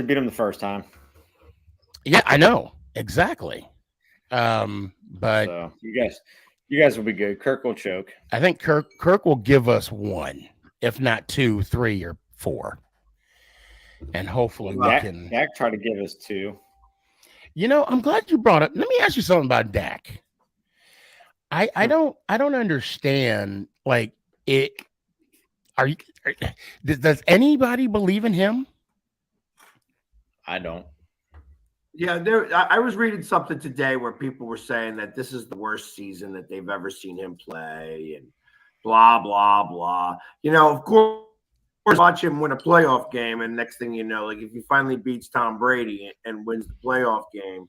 beat him the first time. Yeah, I know exactly. But so you guys will be good. Kirk will choke. I think Kirk will give us one, if not 2, 3, or 4, and hopefully we can. Dak try to give us 2. I'm glad you brought up. Let me ask you something about Dak. I don't understand. Like it. Does anybody believe in him? I don't. Yeah, I was reading something today where people were saying that this is the worst season that they've ever seen him play, and blah blah blah. Of course, watch him win a playoff game, and next thing you know, like if he finally beats Tom Brady and wins the playoff game,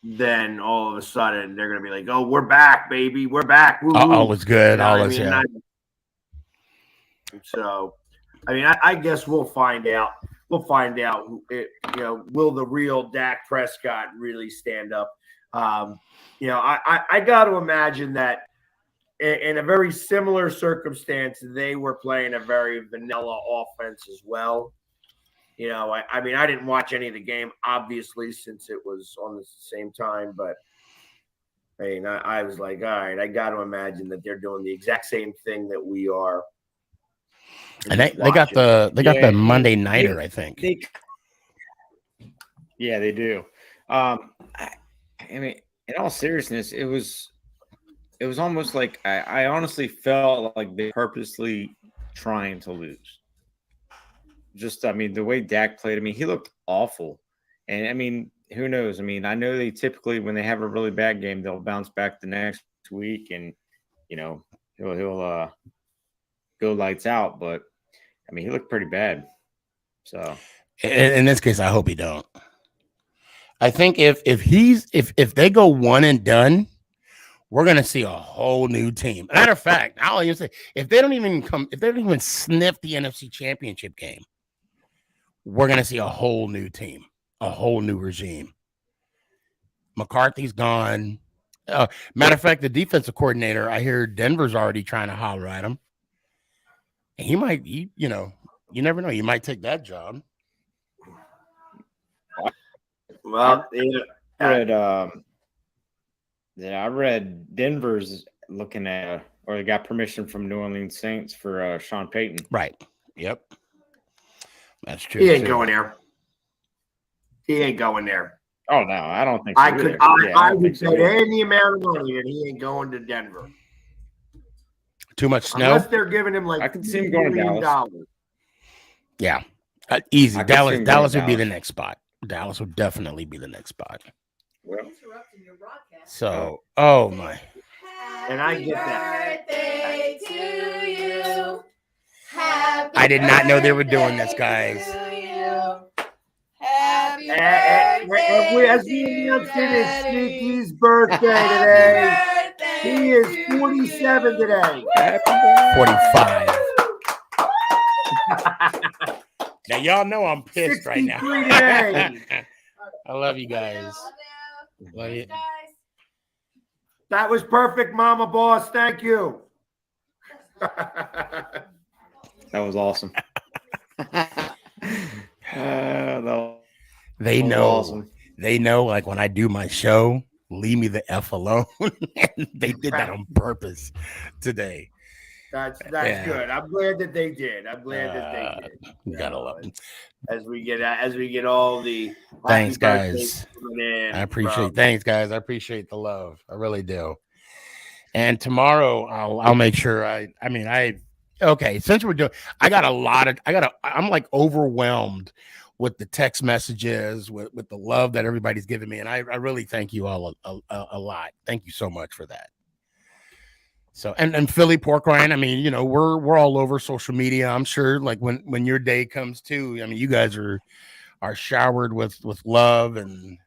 then all of a sudden they're gonna be like, "Oh, we're back, baby, we're back." All is good. All is yeah. So, I guess we'll find out. We'll find out. Will the real Dak Prescott really stand up? I got to imagine that in a very similar circumstance, they were playing a very vanilla offense as well. I didn't watch any of the game, obviously, since it was on the same time. But I was like, all right, I got to imagine that they're doing the exact same thing that we are. And they got the Monday nighter, I think. Yeah, they do. In all seriousness, it was almost like I honestly felt like they purposely trying to lose. Just, the way Dak played, he looked awful. And who knows? I know they typically, when they have a really bad game, they'll bounce back the next week and, he'll go lights out. But he looked pretty bad. So in this case, I hope he don't. I think if they go one and done, we're gonna see a whole new team. Matter of fact, I'll even say if they don't even sniff the NFC Championship game, we're gonna see a whole new team, a whole new regime. McCarthy's gone. Matter of fact, the defensive coordinator, I hear Denver's already trying to holler at him. And he might, you never know. You might take that job. Well, I read Denver's looking at, or they got permission from New Orleans Saints for Sean Payton. Right. Yep. That's true. He ain't going there. He ain't going there. Oh no, I don't think so. I would bet any amount of money that he ain't going to Denver. Too much snow. Unless they're giving him like I could see him going to Dallas. Yeah, easy. Dallas would be the next spot. Dallas would definitely be the next spot. Well, so, oh my. And I get that. Birthday to you. Happy I did not know they were doing this, guys. Happy birthday. As we announced, it is Sneaky's birthday today. He is 47 today. 45. Now, y'all know I'm pissed right now. Today. I love you guys. Love you. That was perfect, Mama Boss. Thank you. that was awesome. They know. Awesome. They know, like when I do my show, leave me the F alone. And they did that on purpose today. That's good. I'm glad that they did. You gotta love them. As we get all the thanks, guys. Thanks, guys. I appreciate the love. I really do. And tomorrow I'll make sure since we're doing, I'm like overwhelmed with the text messages, with the love that everybody's giving me. And I really thank you all a lot. Thank you so much for that. So, and Philly Pork Rind, we're all over social media. I'm sure like when your day comes too, you guys are showered with love and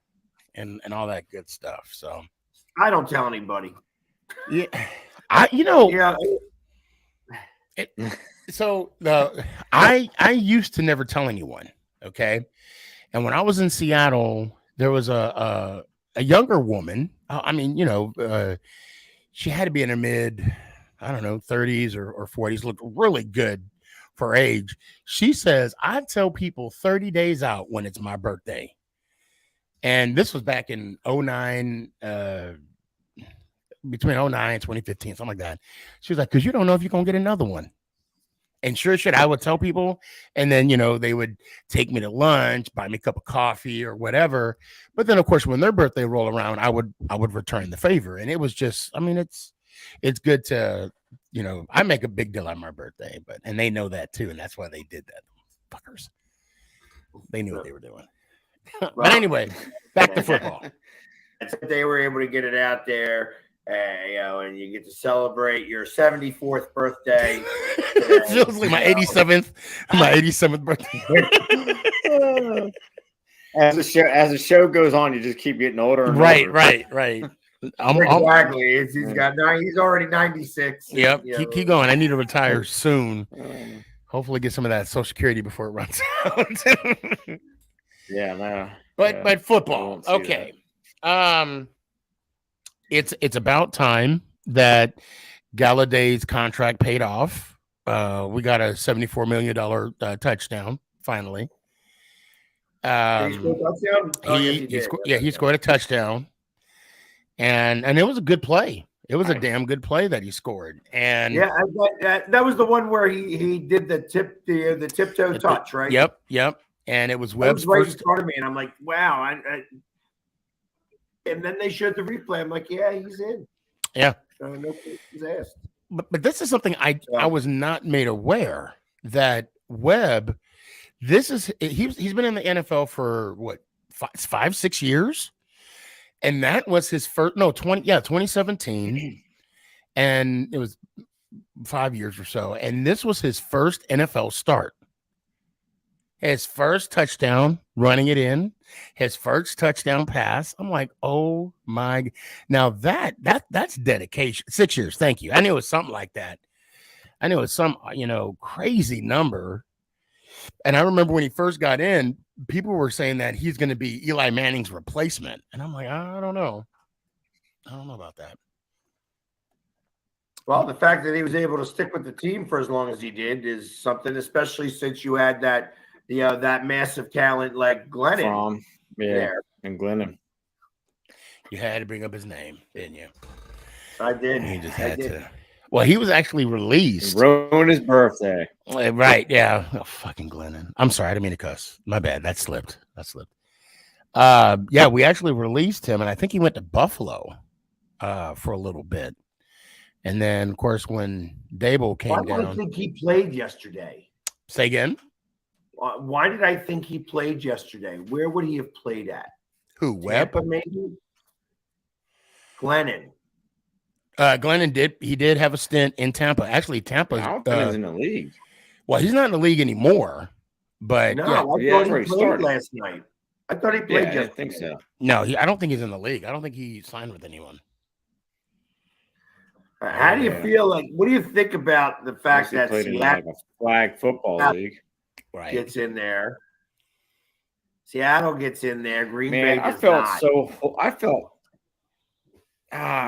all that good stuff. So I don't tell anybody. Yeah. I used to never tell anyone. Okay. And when I was in Seattle, there was a younger woman. She had to be in her mid, 30s or 40s, looked really good for age. She says, I tell people 30 days out when it's my birthday. And this was back in 09, between 09 and 2015, something like that. She was like, because you don't know if you're going to get another one. And sure shit, I would tell people, and then, they would take me to lunch, buy me a cup of coffee or whatever. But then, of course, when their birthday roll around, I would return the favor. And it was just, it's good to, I make a big deal on my birthday, and they know that too. And that's why they did that. Fuckers. They knew what they were doing. But anyway, back to football. They were able to get it out there. And you get to celebrate your 74th birthday. It feels like my 87th birthday. As the show goes on, you just keep getting older. And right. Exactly. He's already 96. Yep. Keep going. I need to retire soon. Hopefully, get some of that Social Security before it runs out. Yeah, no. But football. Okay. It's about time that Galladay's contract paid off. We got a $74 million touchdown finally. He scored a touchdown? He scored a touchdown, and it was a good play. It was a damn good play that he scored. And that was the one where he did the tiptoe touch, right? Yep. And it was Webb's right first. in front of me, and I'm like, wow. And then they showed the replay. I'm like, yeah, he's in. Yeah. No questions asked. But this is something I was not made aware that Webb. He's been in the NFL for what 5-6 years, and that was his first 2017, and it was 5 years or so, and this was his first NFL start. His first touchdown, running it in, his first touchdown pass. I'm like, oh my! Now that's dedication. 6 years. Thank you. I knew it was something like that. I knew it was some crazy number. And I remember when he first got in, people were saying that he's going to be Eli Manning's replacement, and I'm like, I don't know about that. Well, the fact that he was able to stick with the team for as long as he did is something, especially since you had that. That massive talent like Glennon. And Glennon. You had to bring up his name, didn't you? I did. You just had to. Well, he was actually released. Ruined his birthday. Right, yeah. Oh, fucking Glennon. I'm sorry, I didn't mean to cuss. My bad. That slipped. Yeah, we actually released him, and I think he went to Buffalo for a little bit. And then, of course, when Dable came down. Why do I think he played yesterday? Say again? Why did I think he played yesterday? Where would he have played at? Who, Webb? Tampa, maybe? Glennon. Glennon did have a stint in Tampa. Actually, Tampa's I don't think he's in the league. Well, he's not in the league anymore. But I thought he played last night. I thought he played yesterday. I think so. No, I don't think he's in the league. I don't think he signed with anyone. How do you feel? What do you think about the fact that Seattle, a flag football league, gets in there? Seattle gets in there. Green Bay does I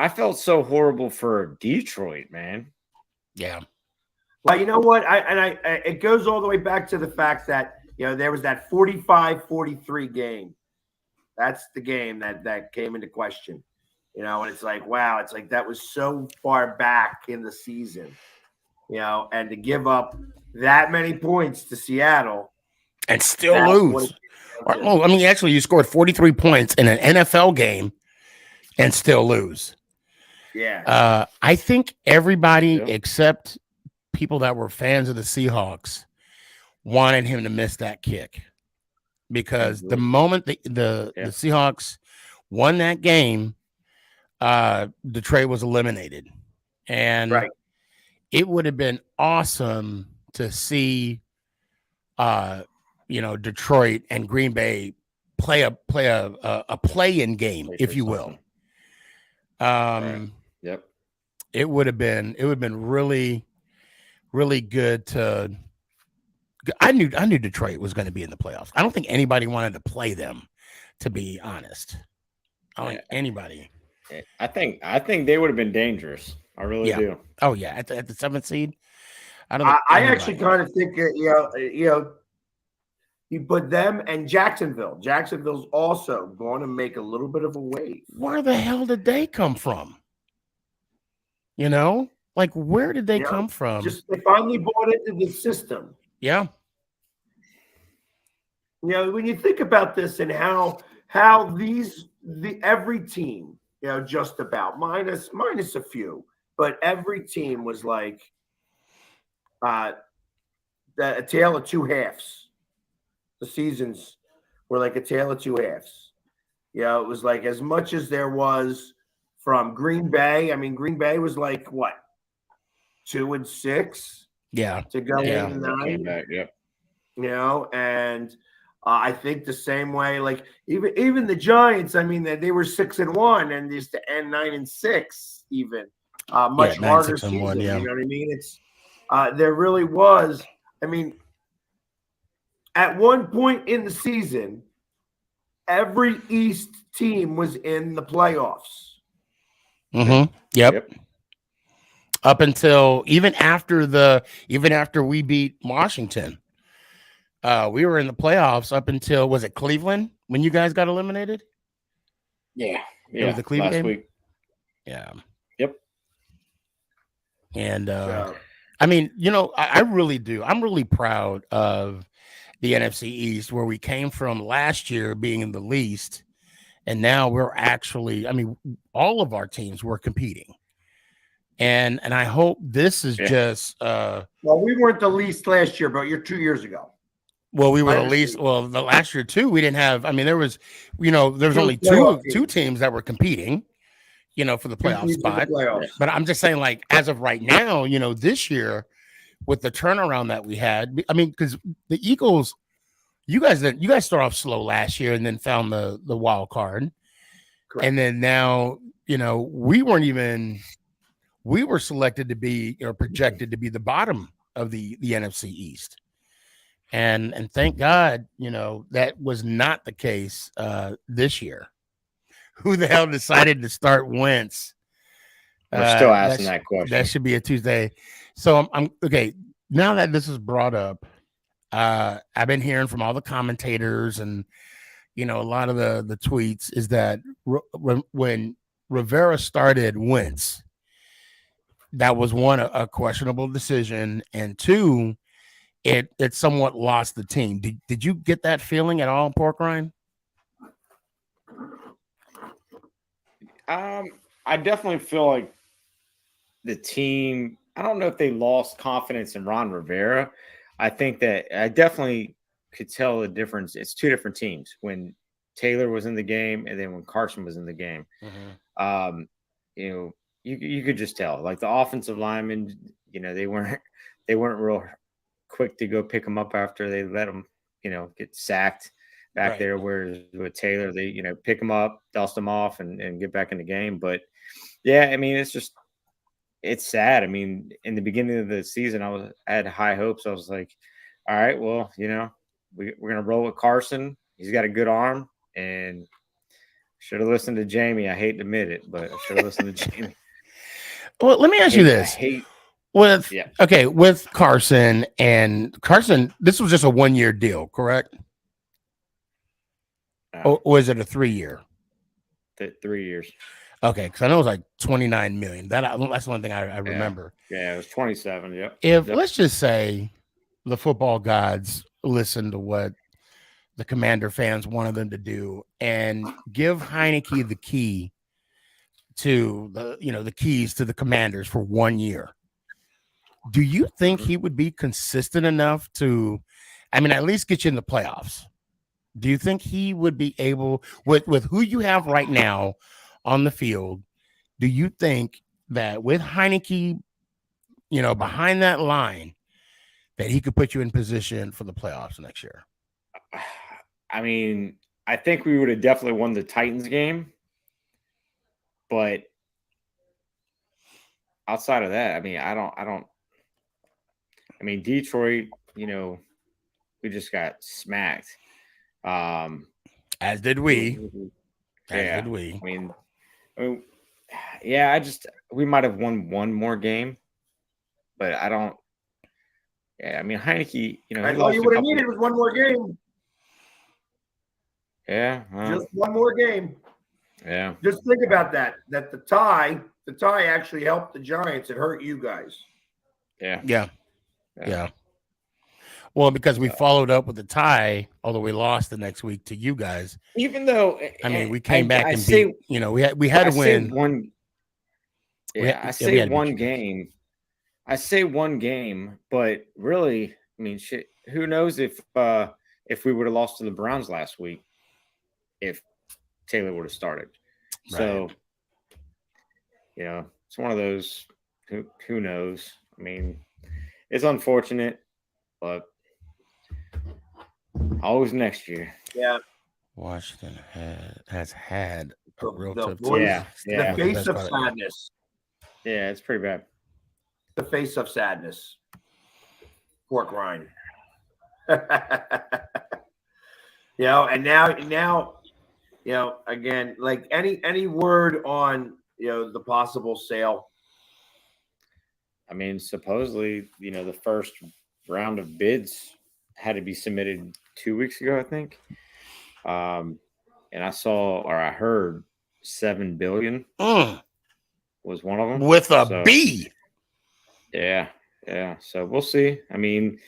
felt so horrible for Detroit, man. Yeah. Well, you know what? It goes all the way back to the fact that there was that 45-43 game. That's the game that came into question. And it's like, wow, it's like that was so far back in the season, and to give up that many points to Seattle and still lose. Well, actually, you scored 43 points in an NFL game and still lose. Yeah. I think everybody except people that were fans of the Seahawks wanted him to miss that kick because the moment the Seahawks won that game, Detroit was eliminated, and it would have been awesome to see, Detroit and Green Bay play a play-in game, if you will. Yep. It would have been really, really good to. I knew Detroit was going to be in the playoffs. I don't think anybody wanted to play them, to be honest. I don't think anybody. I think they would have been dangerous. I really do. Oh yeah, at the 7th seed. I actually kind of think you put them and Jacksonville. Jacksonville's also going to make a little bit of a wave. Where the hell did they come from? Like where did they come from? Just they finally bought into the system. Yeah. When you think about this and how every team, just about minus a few, but every team was like a tale of two halves. The seasons were like a tale of two halves. It was like as much as there was from Green Bay. I mean, Green Bay was like what, 2-6? Yeah. To go 8-9. Back, yep. And I think the same way, like even the Giants. I mean, they were 6-1 and used to end 9-6. Even much harder season. Yeah. You know what I mean? It's there really was. I mean, at one point in the season, every East team was in the playoffs. Mm-hmm. Yep. Up until even after we beat Washington, we were in the playoffs up until, was it Cleveland when you guys got eliminated? Yeah. It was the Cleveland last game? week. Yeah. Yep. And I mean, I really do. I'm really proud of the NFC East, where we came from last year being in the least, and now we're actually, I mean, all of our teams were competing. And I hope this is just well, we weren't the least last year, but you're 2 years ago. Well, we were the least. Well, the last year too, we didn't have. I mean, there was only two teams that were competing, for the playoff spot. But I'm just saying, like, as of right now, this year with the turnaround that we had, I mean, because the Eagles, you guys start off slow last year and then found the wild card. Correct. And then now, we were selected to be, or projected to be, the bottom of the NFC East. And thank God, that was not the case this year. Who the hell decided to start Wentz? We're still asking that question. That should be a Tuesday. So I'm okay. Now that this is brought up, I've been hearing from all the commentators and, a lot of the tweets is that when Rivera started Wentz, that was one, a questionable decision, and two, it somewhat lost the team. Did you get that feeling at all, Pork Rind? I definitely feel like the team, I don't know if they lost confidence in Ron Rivera. I think that I definitely could tell the difference. It's two different teams when Taylor was in the game and then when Carson was in the game. Mm-hmm. You could just tell, like, the offensive linemen, they weren't real quick to go pick them up after they let them, get sacked back there. Whereas with Taylor, they, pick them up, dust them off, and get back in the game. But yeah, I mean, it's sad. I mean, in the beginning of the season, I had high hopes. I was like, all right, well, we're gonna roll with Carson. He's got a good arm, and should have listened to Jamie. I hate to admit it, but I should have listened to Jamie. Well, let me ask you this. With Carson, this was just a 1-year deal, correct? Or was it a 3-year? 3 years. Okay, because I know it was like $29 million. That's one thing I remember. Yeah, it was 27. Yep. Let's just say the football gods listened to what the Commander fans wanted them to do and give Heineke the key to the keys to the Commanders for 1 year. Do you think he would be consistent enough to, at least get you in the playoffs? Do you think he would be able, with who you have right now on the field, do you think that with Heineke, behind that line, that he could put you in position for the playoffs next year? I mean, I think we would have definitely won the Titans game. But outside of that, Detroit, we just got smacked. As did we. We might have won one more game, but I don't Yeah, I mean Heineke. You know, That's he all lost you a would have couple. needed was one more game. Yeah, Just one more game. yeah. Just think about that. That the tie actually helped the Giants. It hurt you guys. Yeah. Well, because we followed up with the tie, although we lost the next week to you guys. Even though I mean, we came back and say, beat. You know, we had to win. One. Yeah, I say one game. I say one game, but really, I mean, shit. Who knows if we would have lost to the Browns last week, if Taylor would have started. Right. So, you know, it's one of those. Who knows? I mean, it's unfortunate, but always next year. Yeah. Washington has had a real tough time. Yeah. The face of sadness. Yeah, it's pretty bad. The face of sadness. Pork rind. You know, and now, you know, again, like any word on, you know, the possible sale? I mean, supposedly, you know, the first round of bids had to be submitted 2 weeks ago, I think. And I saw, or I heard, $7 billion was one of them with a B. Yeah. So we'll see. I mean,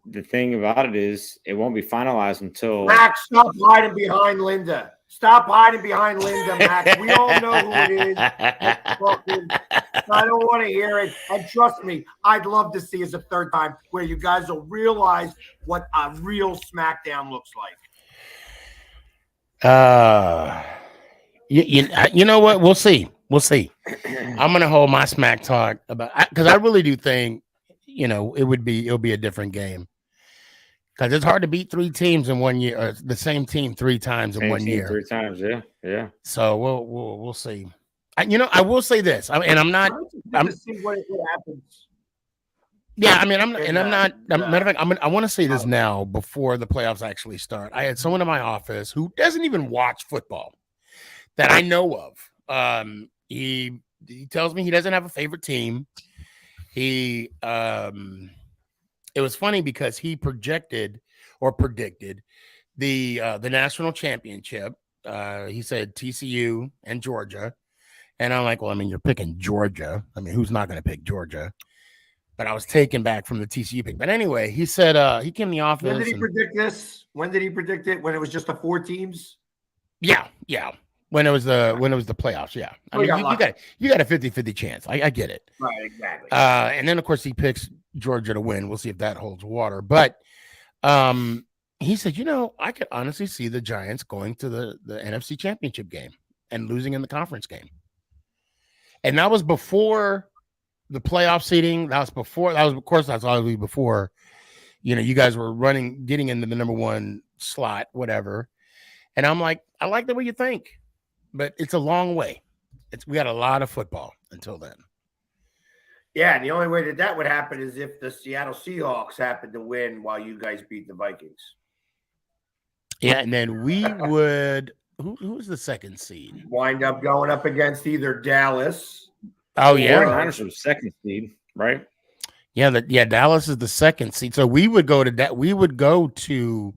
the thing about it is, it won't be finalized until. Max, stop hiding behind Linda. Stop hiding behind Linda, Max. We all know who it is. I don't want to hear it. And trust me, I'd love to see us a third time where you guys will realize what a real SmackDown looks like. You know what? We'll see. I'm gonna hold my smack talk about, because I really do think, you know, it'll be a different game, because it's hard to beat three teams in 1 year, or the same team three times in 1 year. 3 times, yeah. So we'll see. I will say this, I'm not. I'm see what happens. Yeah, I mean, I'm not. Matter of fact, I want to say this now before the playoffs actually start. I had someone in my office who doesn't even watch football that I know of. He tells me he doesn't have a favorite team. It was funny because he predicted the national championship. He said TCU and Georgia, and I'm like, well, I mean, you're picking Georgia. I mean, who's not going to pick Georgia? But I was taken back from the TCU pick. But anyway, he said he came in the office. When did he predict this? When did he predict it? When it was just the 4 teams? Yeah. When it was the playoffs, yeah. I mean, you got a 50-50 chance. I get it. Right, exactly. And then of course he picks Georgia to win. We'll see if that holds water. But he said, you know, I could honestly see the Giants going to the NFC Championship game and losing in the conference game. And that was before the playoff seeding. That's obviously before, you know, you guys were getting into the number 1 slot, whatever. And I'm like, I like the way you think, but it's a long way. We got a lot of football until then. Yeah, and the only way that would happen is if the Seattle Seahawks happen to win while you guys beat the Vikings. Yeah, and then we would. Who was the second seed? Wind up going up against either Dallas. Oh yeah, 49ers were second seed, right? Yeah, Dallas is the second seed. So we would go to that. We would go to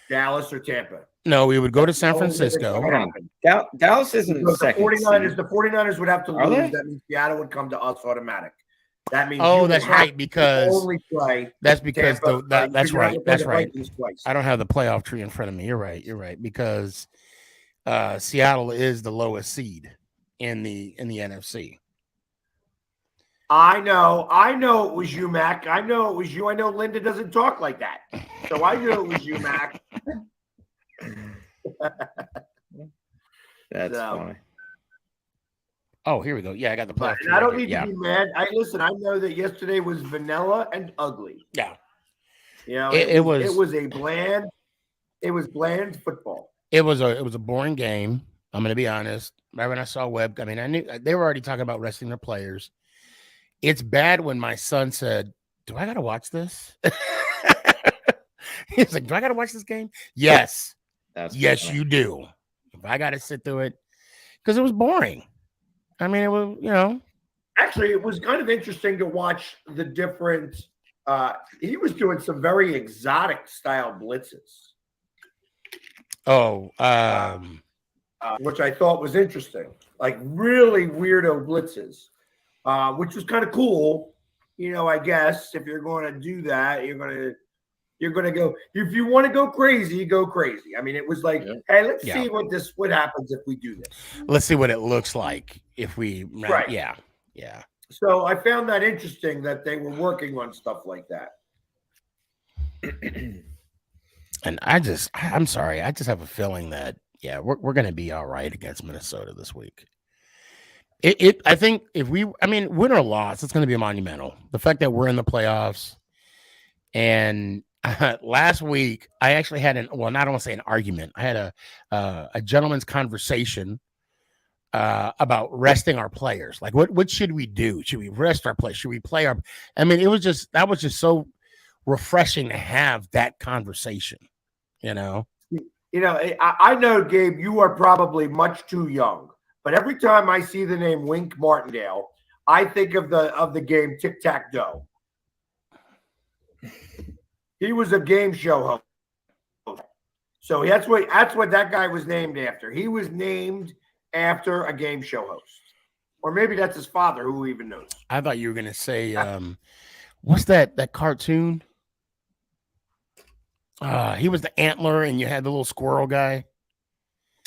Dallas or Tampa. No, we would go to San Francisco. Hold on. Dallas isn't the second. 49ers. Seed. The 49ers would have to lose. That means Seattle would come to us automatic. That means that's right, because only play. That's because Tampa, that's right. That's right. Twice. I don't have the playoff tree in front of me. You're right. Because Seattle is the lowest seed in the NFC. I know it was you, Mac. I know it was you. I know Linda doesn't talk like that. So I knew it was you, Mac. That's funny. Oh, here we go. Yeah, I got the playoff. I don't need to be mad. I know that yesterday was vanilla and ugly. Yeah. You know, it was bland football. It was a boring game. I'm going to be honest. Right when I saw Webb, I mean, I knew they were already talking about resting their players. It's bad when my son said, "Do I got to watch this?" He's like, "Do I got to watch this game?" Yes. Yes, you do. If I got to sit through it, because it was boring. I mean, it was, you know. Actually, it was kind of interesting to watch the different he was doing some very exotic style blitzes. Oh, which I thought was interesting, like really weirdo blitzes, which was kind of cool. I guess if you're going to do that, you're going to go. If you want to go crazy, go crazy. I mean, it was like, hey, let's see what happens if we do this. Let's see what it looks like if we. Right. Yeah. So I found that interesting that they were working on stuff like that. And I'm sorry. I just have a feeling that, we're going to be all right against Minnesota this week. I think win or loss, it's going to be monumental. The fact that we're in the playoffs. And last week, I actually had I don't want to say an argument. I had a gentleman's conversation about resting our players. Like, what should we do? Should we rest our players? Should we play our? I mean, that was just so refreshing to have that conversation. I know, Gabe, you are probably much too young, but every time I see the name Wink Martindale, I think of the game Tic-Tac-Toe. He was a game show host, so that's what that guy was named after. He was named after a game show host, or maybe that's his father. Who even knows? I thought you were going to say, what's that cartoon? He was the antler, and you had the little squirrel guy.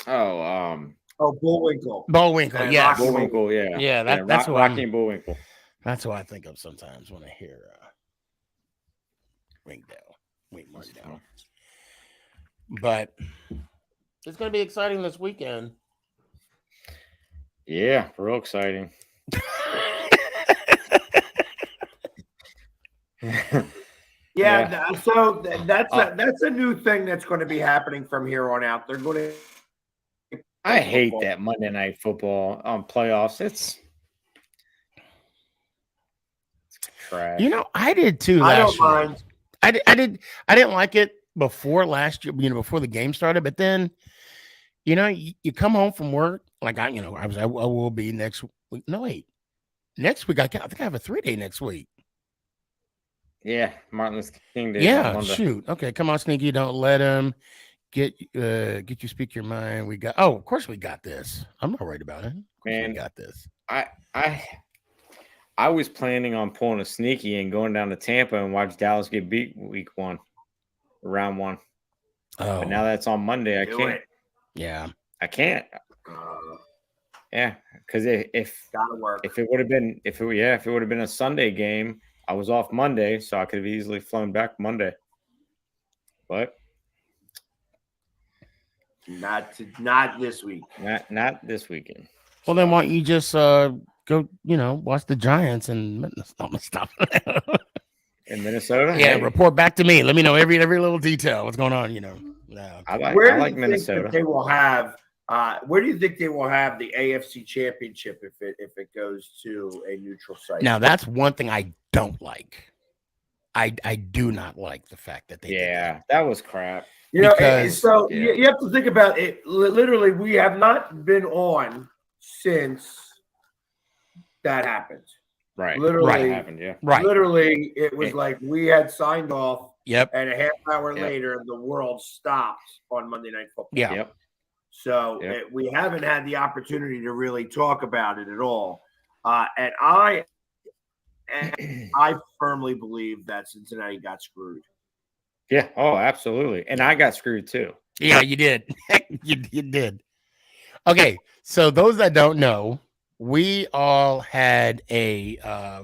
Bullwinkle. Bullwinkle, yes. Bullwinkle, yeah. Yeah, that's Rocky and Bullwinkle. That's what I think of sometimes when I hear Wink Martindale. But it's going to be exciting this weekend. Yeah, real exciting. So that's a new thing that's going to be happening from here on out. They're going to. I hate that Monday Night Football playoffs. It's trash. I did too. I don't mind. I didn't like it before last year. Before the game started, but then, you come home from work. Like I will be next week. No, wait. Next week I think I have a 3-day next week. Yeah, Martin Luther King Day. Yeah, shoot. Okay, come on, Sneaky. Don't let him get you speak your mind. Of course we got this. I'm not worried about it. Man, we got this. I was planning on pulling a Sneaky and going down to Tampa and watch Dallas get beat round 1. Oh, but now that's on Monday. I can't. Yeah, I can't. Yeah, because if it would have been a Sunday game, I was off Monday, so I could have easily flown back Monday. But not this week. Not this weekend. Well, then why don't you just go? Watch the Giants and stop. In Minnesota. Yeah, report back to me. Let me know every little detail. What's going on? No. I like Minnesota. They will have. Where do you think they will have the AFC Championship if it goes to a neutral site? Now that's one thing I don't like. I do not like the fact that they. Yeah, that was crap. You have to think about it. Literally, we have not been on since that happened. Right. Literally happened. Yeah. Right. Literally, it was like we had signed off. Yep. And a half hour later, the world stopped on Monday Night Football. Yeah. Yep. So we haven't had the opportunity to really talk about it at all. And I firmly believe that Cincinnati got screwed. Yeah. Oh, absolutely. And I got screwed too. Yeah, you did. you did. Okay. So those that don't know, we all had a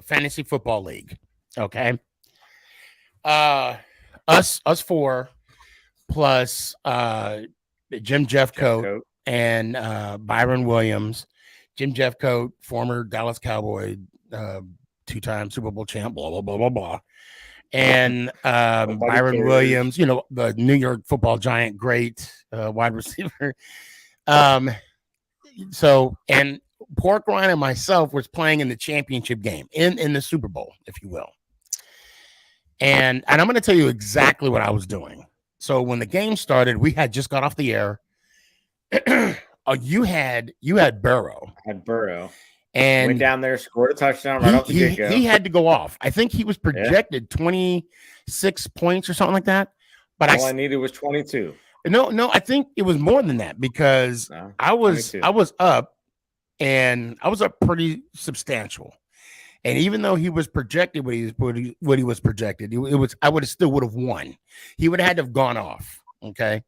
fantasy football league. Okay. Us four plus Jim Jeffcoat and Byron Williams. Jim Jeffcoat, former Dallas Cowboy, 2-time Super Bowl champ, blah, blah, blah, blah, blah. And Byron Williams, the New York Football Giant, great wide receiver. So, and Pork Ryan and myself was playing in the championship game, in the Super Bowl, if you will. And I'm going to tell you exactly what I was doing. So when the game started, we had just got off the air. You had Burrow. I had Burrow. And went down there, scored a touchdown right off the get-go. He had to go off. I think he was projected 26 points or something like that. But all I needed was 22. No, I think it was more than that because I was up, and I was up pretty substantial. And even though he was projected what he was projected, I would have still won. He would have had to have gone off. Okay.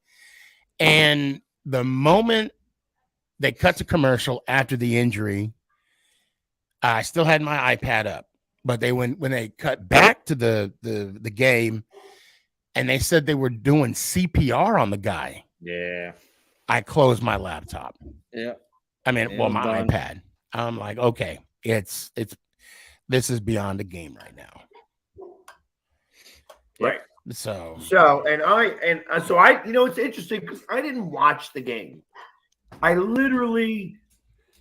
And the moment they cut to commercial after the injury, I still had my iPad up. But when they cut back to the game and they said they were doing CPR on the guy. Yeah. I closed my laptop. Yeah. I mean, my iPad. I'm like, okay, this is beyond the game right now. Right. So I it's interesting because I didn't watch the game. I literally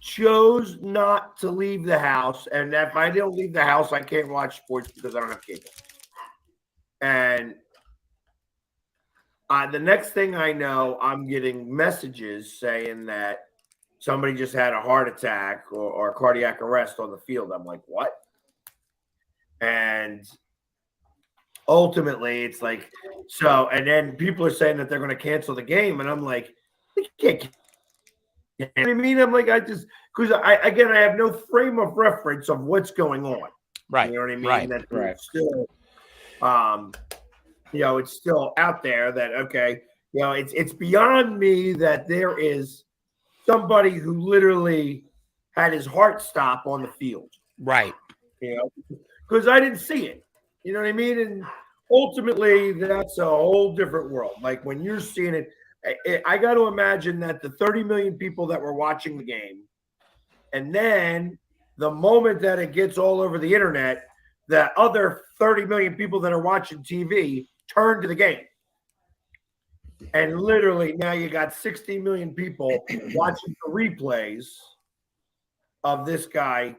chose not to leave the house, and if I don't leave the house, I can't watch sports because I don't have cable. And the next thing I know, I'm getting messages saying that somebody just had a heart attack or cardiac arrest on the field. I'm like, what? And ultimately, it's like, so, and then people are saying that they're going to cancel the game. And I'm like, they can't. You know what I mean? I'm like, because I have no frame of reference of what's going on. Right. You know what I mean? Right. That still, it's still out there that, okay, it's beyond me that there is somebody who literally had his heart stop on the field. Right. Because I didn't see it. You know what I mean? And ultimately, that's a whole different world. Like when you're seeing it, I got to imagine that the 30 million people that were watching the game, and then the moment that it gets all over the internet, the other 30 million people that are watching TV turn to the game. And literally now you got 60 million people watching the replays of this guy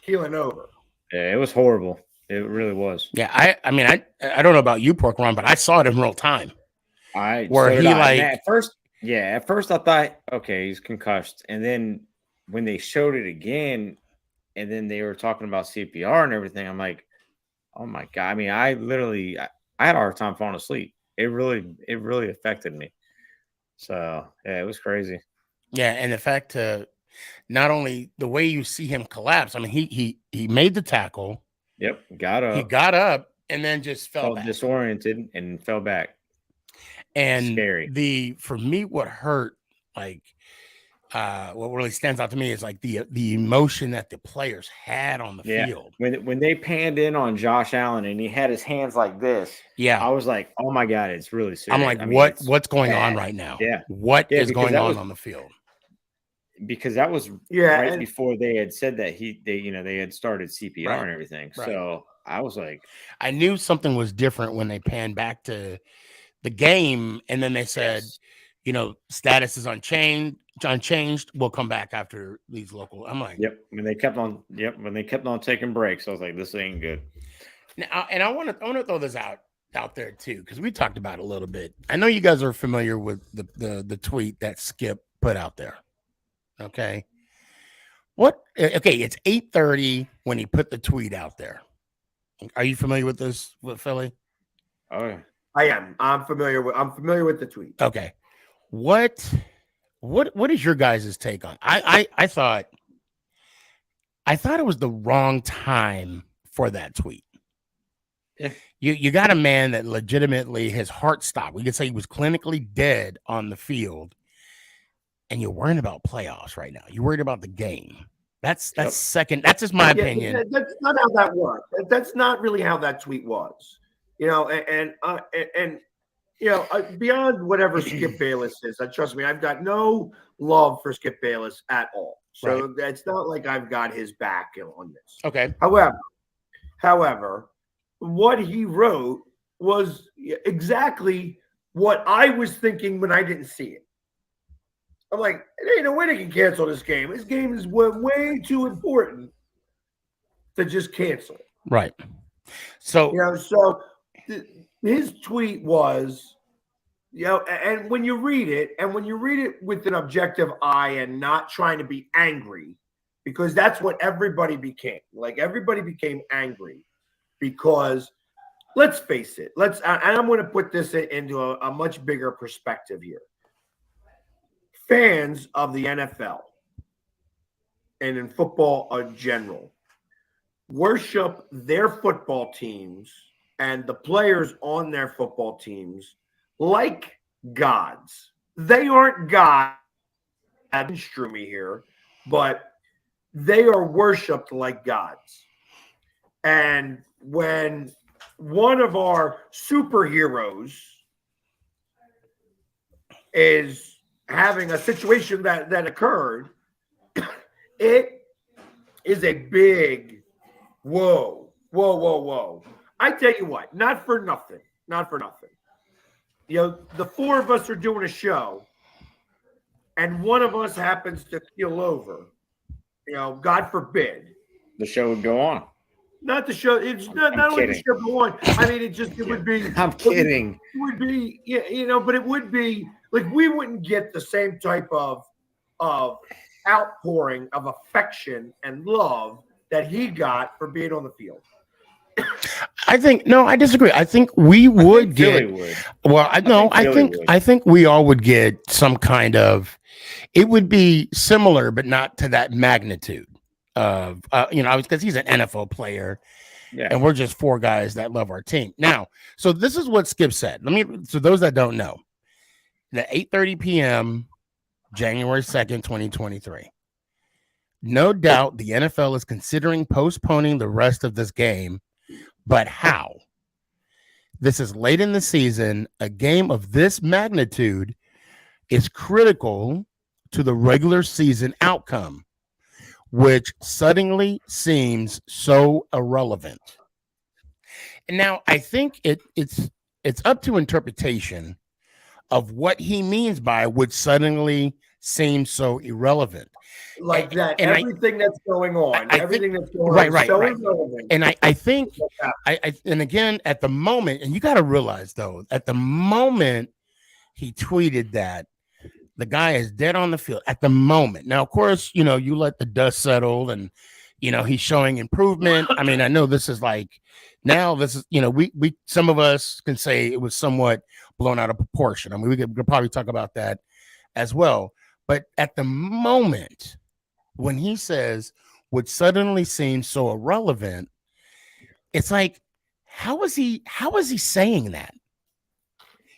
keeling over. Yeah, it was horrible. It really was. Yeah, I mean, I don't know about you, Pork Ron, but I saw it in real time. At first I thought, okay, he's concussed. And then when they showed it again, and then they were talking about CPR and everything, I'm like, oh my God. I mean, I had a hard time falling asleep. It really affected me. So yeah, it was crazy. Yeah, and the fact not only the way you see him collapse, I mean, he made the tackle. Yep, got up. He got up and then just fell back. Disoriented and fell back. And scary. For me, what hurt, like, what really stands out to me is like the emotion that the players had on the field. When they panned in on Josh Allen and he had his hands like this, I was like, oh my God, it's really serious. I'm like, what's going on right now? Yeah, what is going on the field? Because that was right before they had said that they had started CPR and everything. Right. So I was like, I knew something was different when they panned back to the game, and then they said, status is unchanged. We'll come back after these local. I'm like, When they kept on taking breaks, I was like, this ain't good. Now, and I want to throw this out there too, because we talked about it a little bit. I know you guys are familiar with the tweet that Skip put out there. Okay. It's 8:30 when he put the tweet out there. Are you familiar with this, with Philly? Oh yeah. I am. I'm familiar with the tweet. Okay. What is your guys' take on? I thought it was the wrong time for that tweet. Yeah. You got a man that legitimately his heart stopped. We could say he was clinically dead on the field. And you're worrying about playoffs right now. You're worried about the game. That's second. That's just my opinion. That's not how that worked. That's not really how that tweet was. And beyond whatever Skip Bayless is, trust me, I've got no love for Skip Bayless at all. So it's not like I've got his back on this. Okay. However, what he wrote was exactly what I was thinking when I didn't see it. I'm like, there ain't no way they can cancel this game. This game is way too important to just cancel it. Right. So, his tweet was, and when you read it with an objective eye and not trying to be angry, because that's what everybody became. Like everybody became angry because let's face it. And I'm going to put this into a much bigger perspective here. Fans of the NFL and in football in general worship their football teams and the players on their football teams like gods. They aren't gods. Strew me here, but they are worshipped like gods. And when one of our superheroes is having a situation that occurred, it is a big whoa. I tell you what, not for nothing. You know, the four of us are doing a show, and one of us happens to keel over. You know, God forbid. The show would go on. Not the show. It's not only the show go on. I mean, it would be. I'm kidding. It would be, you know, but it would be like we wouldn't get the same type of outpouring of affection and love that he got for being on the field. I disagree. I think we would get. Well, I think we all would get some kind of. It would be similar, but not to that magnitude of, because he's an NFL player, and we're just four guys that love our team. Now, so this is what Skip said. So those that don't know, the 8:30 p.m. January 2nd, 2023. No doubt the NFL is considering postponing the rest of this game, but how? This is late in the season. A game of this magnitude is critical to the regular season outcome, which suddenly seems so irrelevant. And now I think it's up to interpretation of what he means by would suddenly seem so irrelevant. Like that, and everything that's going on, everything that's going on, right. irrelevant. And I think, and again, at the moment, and you got to realize though, at the moment he tweeted that, the guy is dead on the field at the moment. Now, of course, you let the dust settle and, he's showing improvement. I mean, I know this is like, now this is, we some of us can say it was somewhat blown out of proportion. I mean, we could probably talk about that as well. But at the moment when he says would suddenly seem so irrelevant, it's like, how is he saying that?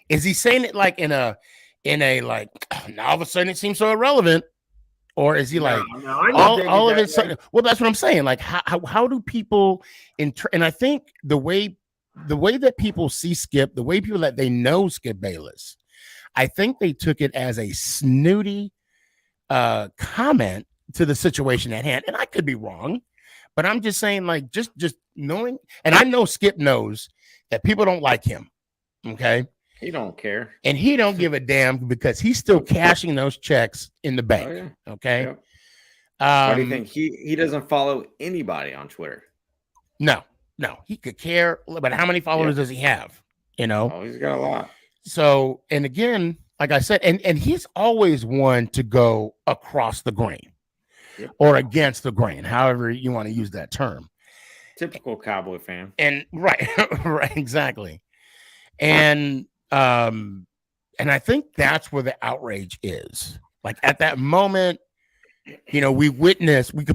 Is he saying it like in a like, now all of a sudden it seems so irrelevant, or is he like all of it? Well, that's what I'm saying. Like, how do people and I think the way that people see Skip, the way people that they know Skip Bayless, I think they took it as a snooty comment to the situation at hand, and I could be wrong, but I'm just saying, like, just knowing, and I know Skip knows that people don't like him. Okay. He don't care. And he don't give a damn because he's still cashing those checks in the bank. Oh, yeah. Okay. Yep. Why do you think he doesn't follow anybody on Twitter? No, he could care, but how many followers does he have? Oh, he's got a lot. So, and again, like I said, and he's always one to go across the grain or against the grain, however you want to use that term. Typical Cowboy fan. And right, exactly. And I think that's where the outrage is. Like at that moment, we witnessed, at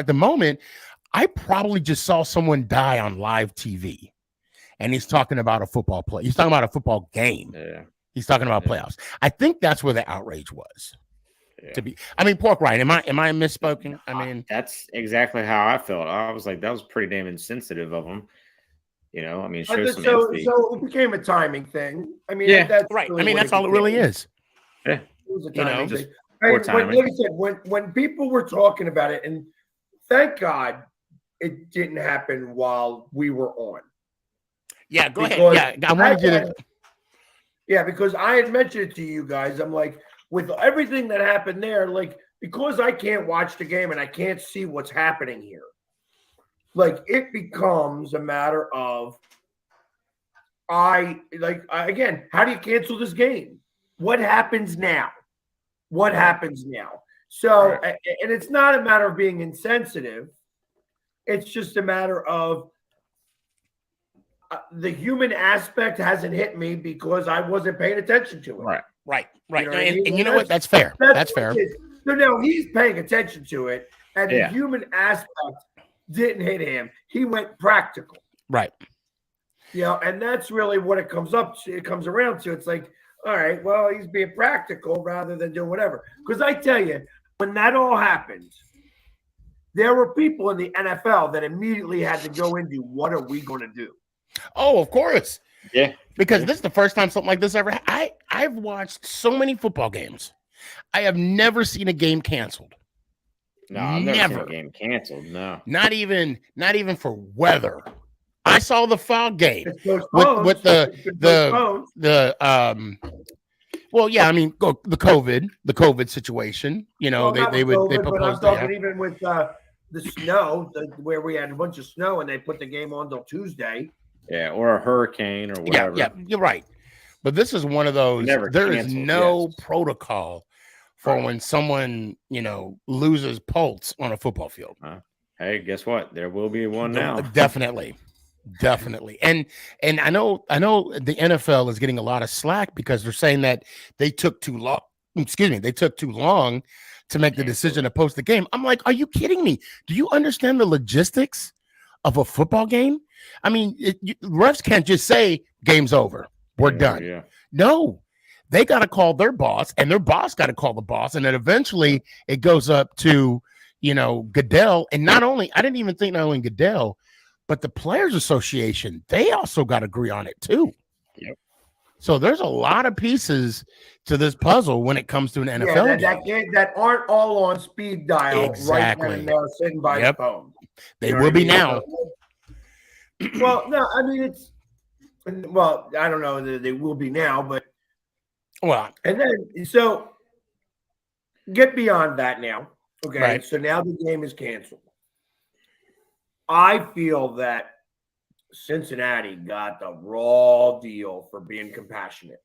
the moment, I probably just saw someone die on live TV, and he's talking about a football play. He's talking about a football game. Yeah. He's talking about playoffs. I think that's where the outrage was. Yeah. Pork Riot, am I misspoken? I mean, that's exactly how I felt. I was like, that was pretty damn insensitive of him. I mean, show some empathy. So it became a timing thing. I mean, that's right. Really, I mean, that's all it really is. Yeah. It was a timing thing. Like I said, when people were talking about it, and thank God it didn't happen while we were on. Yeah, go ahead. Yeah, I wanted you to. Yeah, because I had mentioned it to you guys. I'm like, with everything that happened there, like, because I can't watch the game and I can't see what's happening here, like, it becomes a matter of, again, how do you cancel this game? What happens now? So, and it's not a matter of being insensitive. It's just a matter of the human aspect hasn't hit me because I wasn't paying attention to it. Right. You know what I mean? And you know what? That's fair. That's fair. So now he's paying attention to it, and Yeah. the human aspect didn't hit him. He went practical. Right. You know, and that's really what it comes around to. It's like, all right, well, he's being practical rather than doing whatever. Because I tell you, when that all happened, there were people in the NFL that immediately had to go into what are we going to do? Oh, of course. Yeah. Because this is the first time something like this ever. I've watched so many football games. I have never seen a game canceled. No, I've never seen a game canceled. No. Not even for weather. I saw the fog game with the well, yeah, I mean the COVID situation. You know, well, they proposed that. Even with the snow, where we had a bunch of snow and they put the game on till Tuesday. Yeah, or a hurricane or whatever. Yeah, you're right. But this is one of those. There is no protocol for when someone, you know, loses pulse on a football field. Hey, guess what? There will be one now. Definitely. And I know the NFL is getting a lot of slack because they're saying that they took too long. They took too long to make the decision to post the game. I'm like, are you kidding me? Do you understand the logistics of a football game? I mean, refs can't just say game's over. We're done. Yeah. No, they got to call their boss, and their boss got to call the boss, and then eventually it goes up to, you know, Goodell. And not only Goodell, but the Players Association, they also got to agree on it too. Yep. So there's a lot of pieces to this puzzle when it comes to an NFL game that aren't all on speed dial. Exactly. Right when they're sitting by the phone. They will be now. Well, no, I mean I don't know that they will be now, but and then so get beyond that now. Okay, right. So now the game is canceled. I feel that Cincinnati got the raw deal for being compassionate.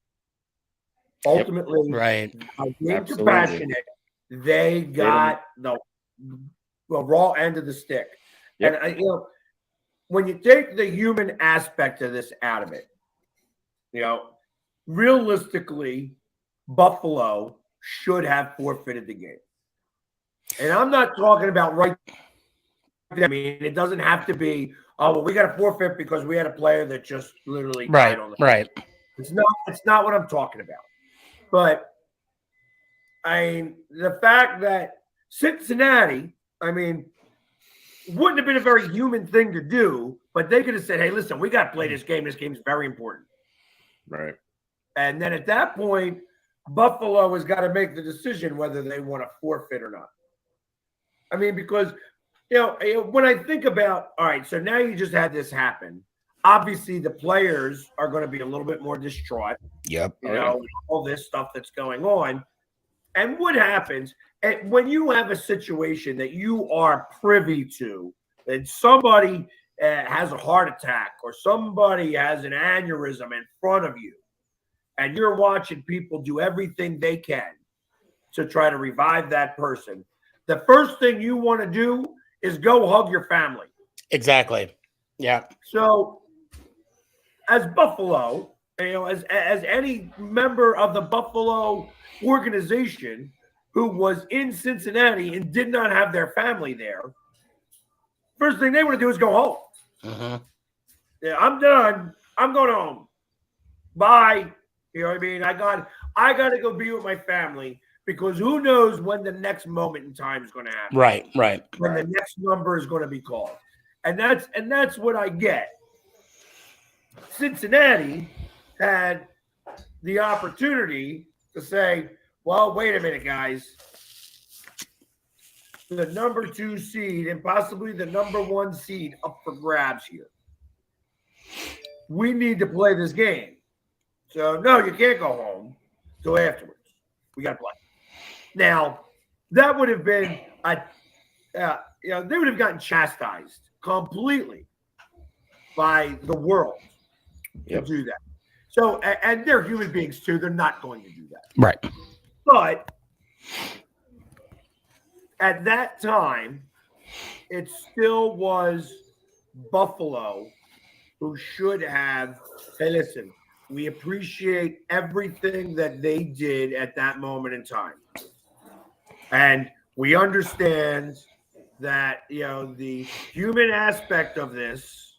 Ultimately, right. By being compassionate, they got the raw end of the stick. Yep. And you know, when you take the human aspect of this out of it, you know, realistically, Buffalo should have forfeited the game. And I'm not talking about right. I mean, it doesn't have to be, oh, well, we got to forfeit because we had a player that just literally died on the field. It's not what I'm talking about. But I mean, the fact that Cincinnati, I mean, wouldn't have been a very human thing to do, but they could have said, hey, listen, we got to play this game. This game is very important. Right. And then at that point, Buffalo has got to make the decision whether they want to forfeit or not. I mean, because, you know, when I think about, all right, so now you just had this happen. Obviously, the players are going to be a little bit more distraught. Yep. You know, all this stuff that's going on. And what happens when you have a situation that you are privy to, that somebody has a heart attack or somebody has an aneurysm in front of you, and you're watching people do everything they can to try to revive that person, the first thing you want to do is go hug your family. Exactly. Yeah. So as Buffalo, you know, as any member of the Buffalo organization who was in Cincinnati and did not have their family there, first thing they want to do is go home. Uh-huh. Yeah, I'm done. I'm going home. Bye. You know what I mean? I got to go be with my family because who knows when the next moment in time is going to happen. Right. When the next number is going to be called. And that's what I get. Cincinnati had the opportunity to say, well, wait a minute, guys. The number 2 seed and possibly the number 1 seed up for grabs here. We need to play this game. So, no, you can't go home till afterwards. We got to play. Now, that would have been, they would have gotten chastised completely by the world to do that. So, and they're human beings too. They're not going to do that. Right. But at that time, it still was Buffalo who should have, hey, listen, we appreciate everything that they did at that moment in time. And we understand that, the human aspect of this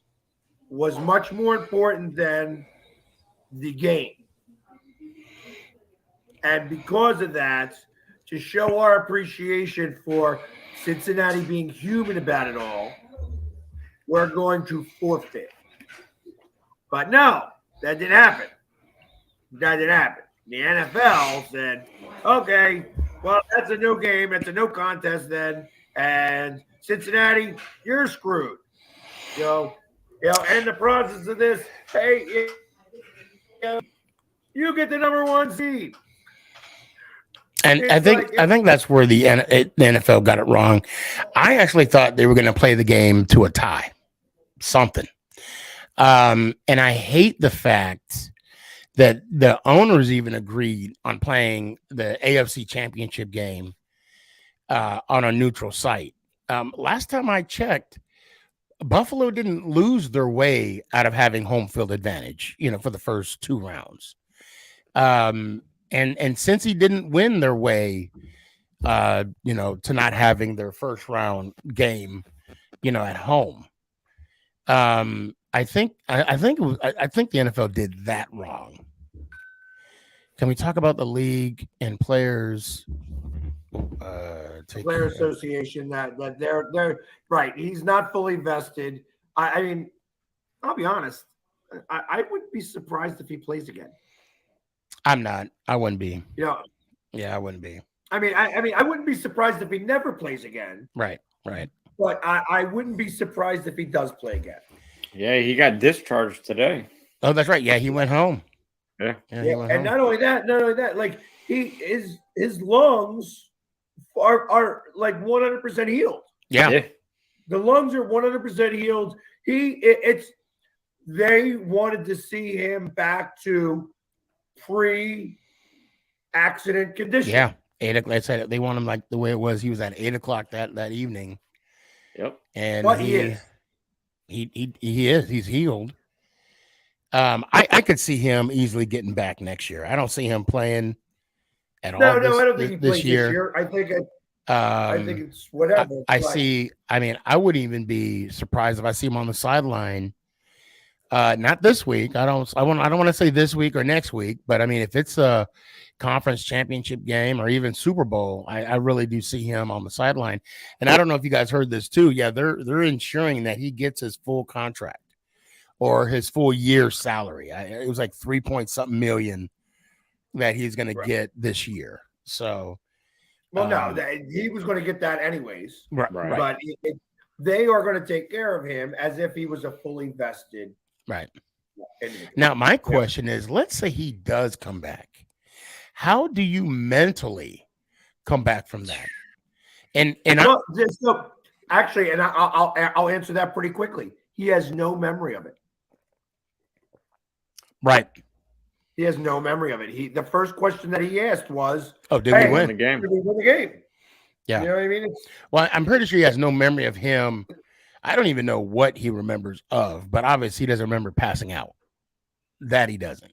was much more important than the game. And because of that, to show our appreciation for Cincinnati being human about it all, we're going to forfeit. But no, that didn't happen. That didn't happen. The NFL said, okay, well, that's a no game. It's a no contest then. And Cincinnati, you're screwed. And the process of this, hey, you get the number 1 seed. And I think that's where the NFL got it wrong. I actually thought they were going to play the game to a tie, something. And I hate the fact that the owners even agreed on playing the AFC Championship game on a neutral site. Last time I checked, Buffalo didn't lose their way out of having home field advantage, for the first 2 rounds. And since he didn't win their way, to not having their first round game, at home, I think the NFL did that wrong. Can we talk about the league and players? Player association that they're right. He's not fully vested. I mean, I'll be honest. I wouldn't be surprised if he plays again. I'm not. I wouldn't be. Yeah, I wouldn't be. I mean, I wouldn't be surprised if he never plays again. Right. But I wouldn't be surprised if he does play again. Yeah, he got discharged today. Oh, that's right. Yeah, he went home. Yeah. He went home. Not only that, like his lungs are like 100% healed. Yeah. The lungs are 100% healed. They wanted to see him back to pre-accident condition. Yeah. 8 o'clock. I said they want him like the way it was. He was at 8 o'clock that evening. Yep. And but he is. He's healed. I could see him easily getting back next year. I don't see him playing at all. I don't think he plays this year. This year. I think it's whatever. I wouldn't even be surprised if I see him on the sideline. Not this week. I don't want to say this week or next week, but I mean, if it's a conference championship game or even Super Bowl, I really do see him on the sideline. And I don't know if you guys heard this too. Yeah, they're ensuring that he gets his full contract or his full year salary. It was like 3-point-something million that he's going to get this year. So, well, he was going to get that anyways. Right. But they are going to take care of him as if he was a fully vested. Right. Now, my question is, let's say he does come back. How do you mentally come back from that? Actually, I'll answer that pretty quickly. He has no memory of it. Right. He has no memory of it. The first question that he asked was, did we win the game? Did we win the game? Yeah. You know what I mean? Well, I'm pretty sure he has no memory of him. I don't even know what he remembers of, but obviously he doesn't remember passing out. That he doesn't,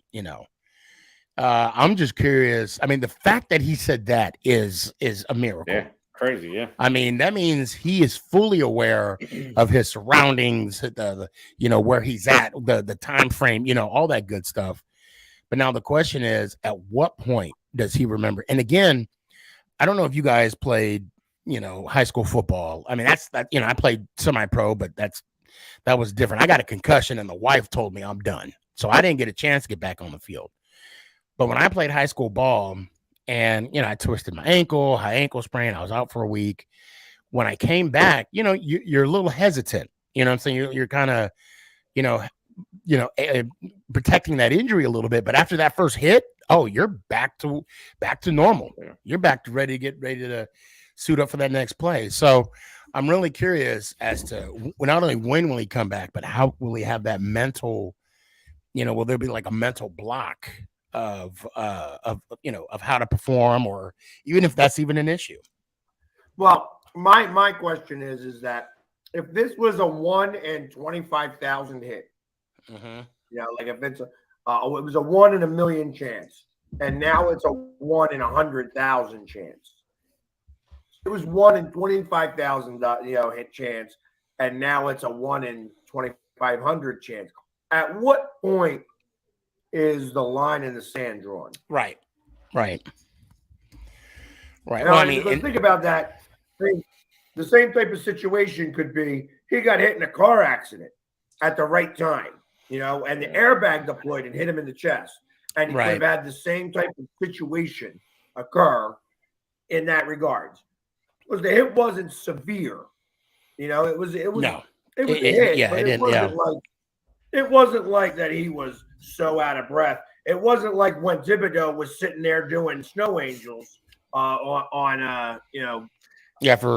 I'm just curious. I mean, the fact that he said that is a miracle. Yeah, crazy. Yeah. I mean, that means he is fully aware of his surroundings, the where he's at, the time frame, all that good stuff. But now the question is, at what point does he remember? And again, I don't know if you guys played, high school football. I mean, I played semi-pro, but that was different. I got a concussion and the wife told me I'm done. So I didn't get a chance to get back on the field. But when I played high school ball and, I twisted my ankle, high ankle sprain, I was out for a week. When I came back, you're a little hesitant. You know what I'm saying? You're kind of, protecting that injury a little bit. But after that first hit, you're back to normal. Yeah. You're back to ready to suit up for that next play. So I'm really curious as to not only when will he come back, but how will he have that mental, will there be like a mental block of how to perform, or even if that's even an issue? Well, my question is that if this was a 1 in 25,000 hit, like if it's it was a 1 in a million chance, and now it's a 1 in 100,000 chance. It was 1 in 25,000 hit chance, and now it's a 1 in 2,500 chance. At what point is the line in the sand drawn? Right. Well, I mean, think about that. The same type of situation could be he got hit in a car accident at the right time, and the airbag deployed and hit him in the chest. And he could have had the same type of situation occur in that regards. Because the hit wasn't severe. It was a hit, but it wasn't like that he was so out of breath. It wasn't like when Thibodeau was sitting there doing snow angels for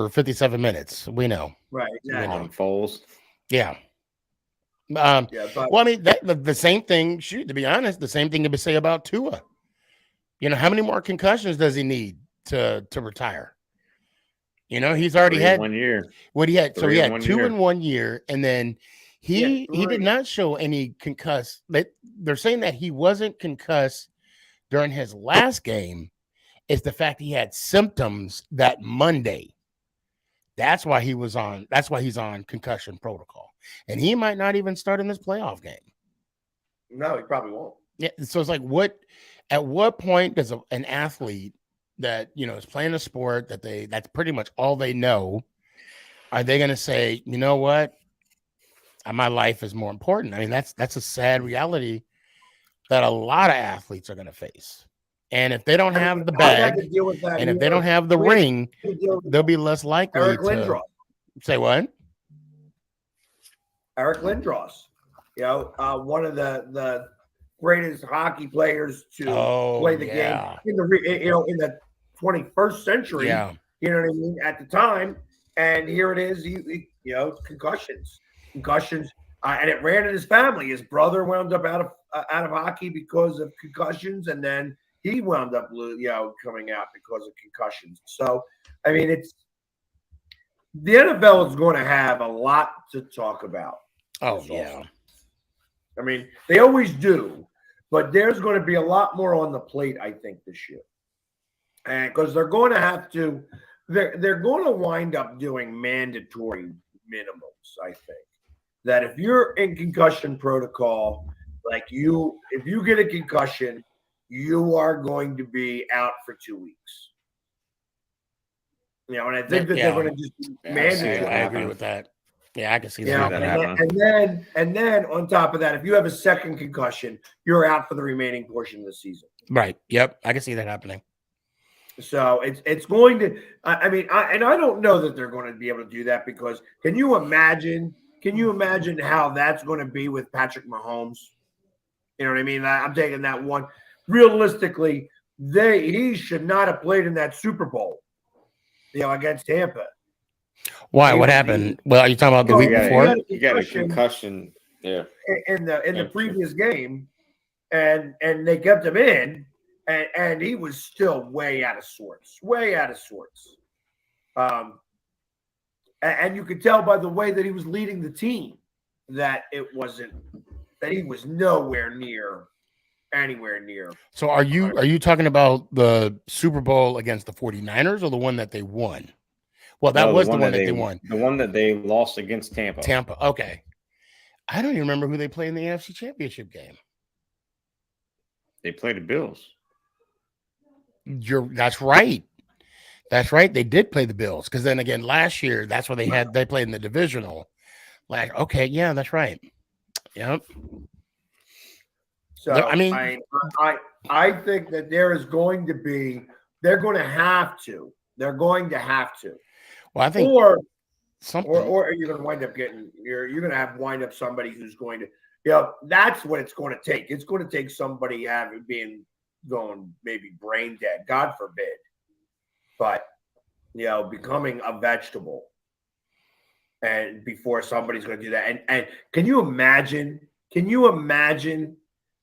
57 minutes. We know. Right. Exactly. On Foles. Yeah. Well, I mean, the same thing, to be honest, the same thing could be said about Tua. How many more concussions does he need to retire? He's already had 1 year. What he had. So he had 2 in 1 year, and then he did not show any concuss. They're saying that he wasn't concussed during his last game. It's the fact he had symptoms that Monday. That's why he's on concussion protocol. And he might not even start in this playoff game. No, he probably won't. Yeah. So it's like, at what point does an athlete that, is playing a sport that's pretty much all they know, are they going to say, you know what? My life is more important. I mean, that's a sad reality that a lot of athletes are going to face. And if they don't have the bag, and if they don't have the ring, they'll be less likely Eric to Lindros. Say what? Eric Lindros, one of the greatest hockey players to play the game in the 21st century. Yeah. You know what I mean? At the time, and here it is. Concussions, and it ran in his family. His brother wound up out of hockey because of concussions, and then he wound up, coming out because of concussions. So, I mean, the NFL is going to have a lot to talk about. Oh, yeah. I mean, they always do, but there's going to be a lot more on the plate, I think, this year. And because they're going to have to, they're going to wind up doing mandatory minimums, I think. That if you're in concussion protocol, if you get a concussion, you are going to be out for 2 weeks. And I think that they're going to just mandatory. I agree with that. Yeah, I can see that. And then on top of that, if you have a second concussion, you're out for the remaining portion of the season. Right. Yep. I can see that happening. So it's going to. I don't know that they're going to be able to do that because can you imagine how that's going to be with Patrick Mahomes? You know what I mean? I'm taking that one. Realistically, he should not have played in that Super Bowl, against Tampa. Why? What happened? Well, are you talking about the week before? You got a concussion. Yeah. In the previous game, and they kept him in, and he was still way out of sorts. And you could tell by the way that he was leading the team that he was anywhere near. So are you talking about the Super Bowl against the 49ers or the one that they won? Well, that was the one that they won. The one that they lost against Tampa. Okay. I don't even remember who they played in the NFC Championship game. They played the Bills. That's right. They did play the Bills because then again last year that's where they played in the divisional. Okay, yeah, that's right. Yep. So I mean, I think that they're going to have to. Well, I think or something, or you're going to wind up wind up somebody who's going to, that's what it's going to take. It's going to take somebody going maybe brain dead, God forbid, but becoming a vegetable, and before somebody's going to do that. And can you imagine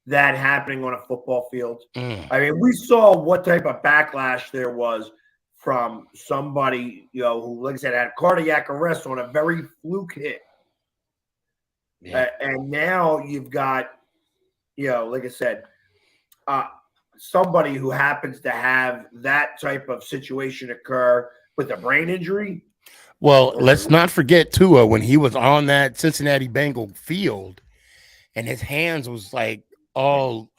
that happening on a football field? Mm. I mean, we saw what type of backlash there was from somebody, who, like I said, had cardiac arrest on a very fluke hit. Yeah. And now you've got, like I said, somebody who happens to have that type of situation occur with a brain injury. Well, let's not forget Tua when he was on that Cincinnati Bengal field, and his hands was like all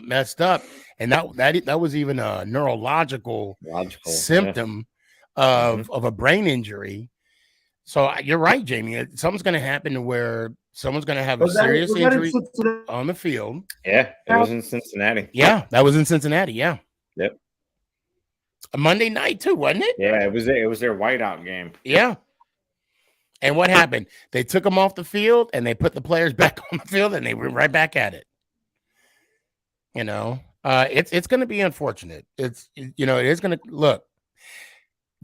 messed up, and that was even a neurological symptom of a brain injury. So you're right, Jamie. Something's going to happen to where someone's going to have a serious injury on the field. Yeah, it was in Cincinnati. Yeah, that was in Cincinnati. Yeah. Yep. A Monday night too, wasn't it? Yeah, it was their whiteout game. Yeah. And what happened? They took them off the field and they put the players back on the field and they were right back at it. It's going to be unfortunate. It is going to look.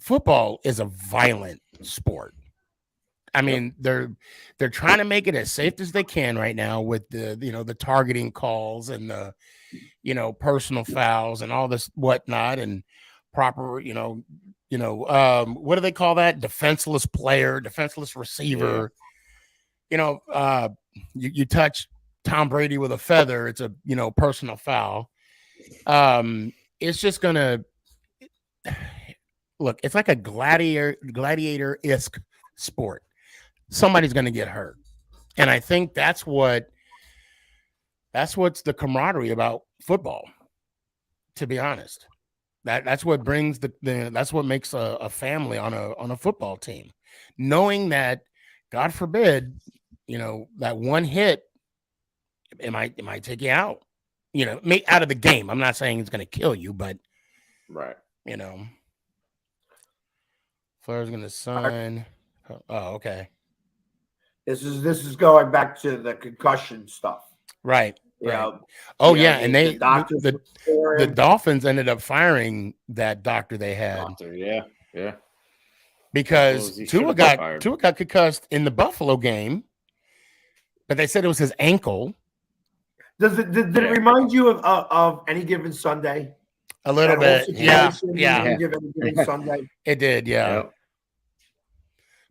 Football is a violent sport. I mean, they're trying to make it as safe as they can right now with the targeting calls and the personal fouls and all this whatnot and proper what do they call that? Defenseless player, defenseless receiver. Yeah. You touch Tom Brady with a feather, it's a personal foul. It's just gonna look. It's like a gladiator-esque sport. Somebody's gonna get hurt, and I think that's what's the camaraderie about football. To be honest, that's what brings that's what makes a family on a football team, knowing that, God forbid, that one hit, it might take you out, out of the game. I'm not saying it's going to kill you, but right. Flair's going to sign. Oh, okay. This is going back to the concussion stuff. Right. Right. And the Dolphins ended up firing that doctor they had. Yeah. Because Tua got concussed in the Buffalo game, but they said it was his ankle. Did it remind you of Any Given Sunday? A little bit, yeah. Any Given Sunday. It did, yeah. Yep.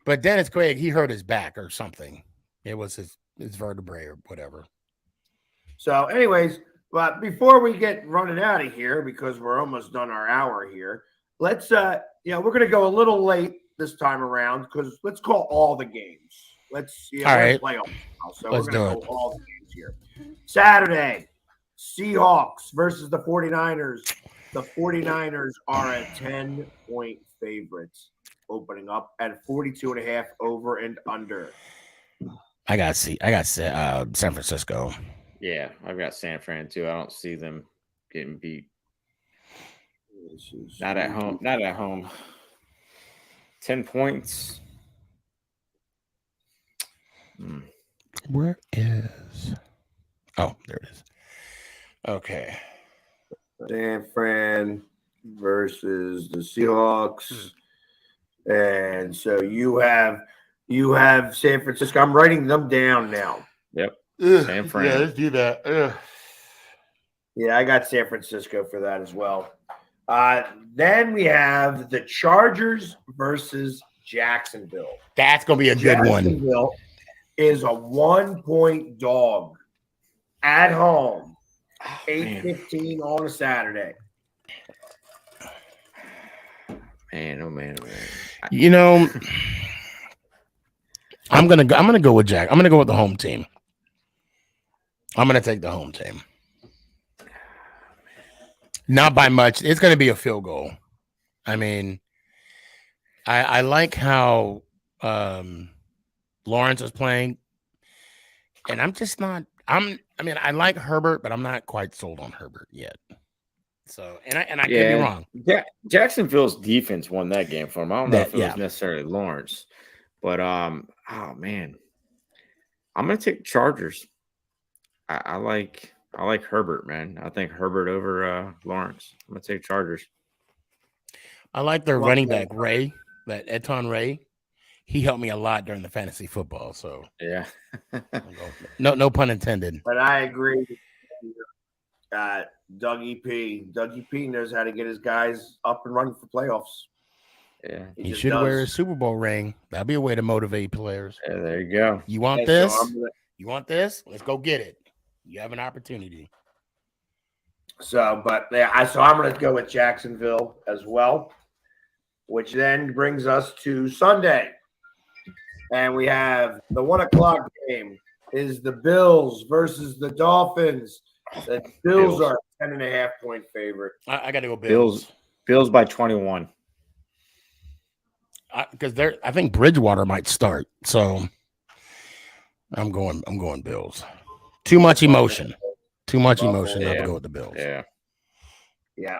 But Dennis Quaid, he hurt his back or something. It was his vertebrae or whatever. So, anyways, but before we get running out of here, because we're almost done our hour here, let's we're going to go a little late this time around because let's call all the games. Let's all right. Play them now. So let's we're going do to go all the games here. Saturday, Seahawks versus the 49ers. The 49ers are a 10-point favorites, opening up at 42.5 over and under. I got San Francisco. Yeah, I've got San Fran too. I don't see them getting beat. Not at home. 10 points. Where is? Oh, there it is. Okay. San Fran versus the Seahawks. And so you have San Francisco. I'm writing them down now. Yep. San Fran. Yeah, let's do that. Yeah, I got San Francisco for that as well. Then we have the Chargers versus Jacksonville. That's going to be a good one. Jacksonville is a 1-point dog at home, 8:15 on a Saturday. Man, oh man. I'm gonna go with Jack. I'm gonna go with the home team. I'm gonna take the home team. Not by much. It's gonna be a field goal. I mean, I like how Lawrence is playing, and I'm just not. I like Herbert, but I'm not quite sold on Herbert yet. So, and I could be wrong. Jacksonville's defense won that game for him. I don't know if it was necessarily Lawrence, but oh man, I'm gonna take Chargers. I like Herbert, man. I think Herbert over Lawrence. I'm gonna take Chargers. I like their running back Ray, that Eton Ray. He helped me a lot during the fantasy football. So yeah, no pun intended. But I agree. Dougie P. Dougie P knows how to get his guys up and running for playoffs. Yeah. He just should does. wear a Super Bowl ring. That'd be a way to motivate players. Yeah, there you go. You want Yeah, this? so You want this? Let's go get it. You have an opportunity. I'm going to go with Jacksonville as well, which then brings us to Sunday. And we have the 1:00 game is the Bills versus the Dolphins. The Bills are 10.5-point favorite. I got to go Bills. Bills by 21. Because I think Bridgewater might start. So I'm going Bills. Too much emotion. Too much emotion not to go with the Bills. Yeah. Yeah.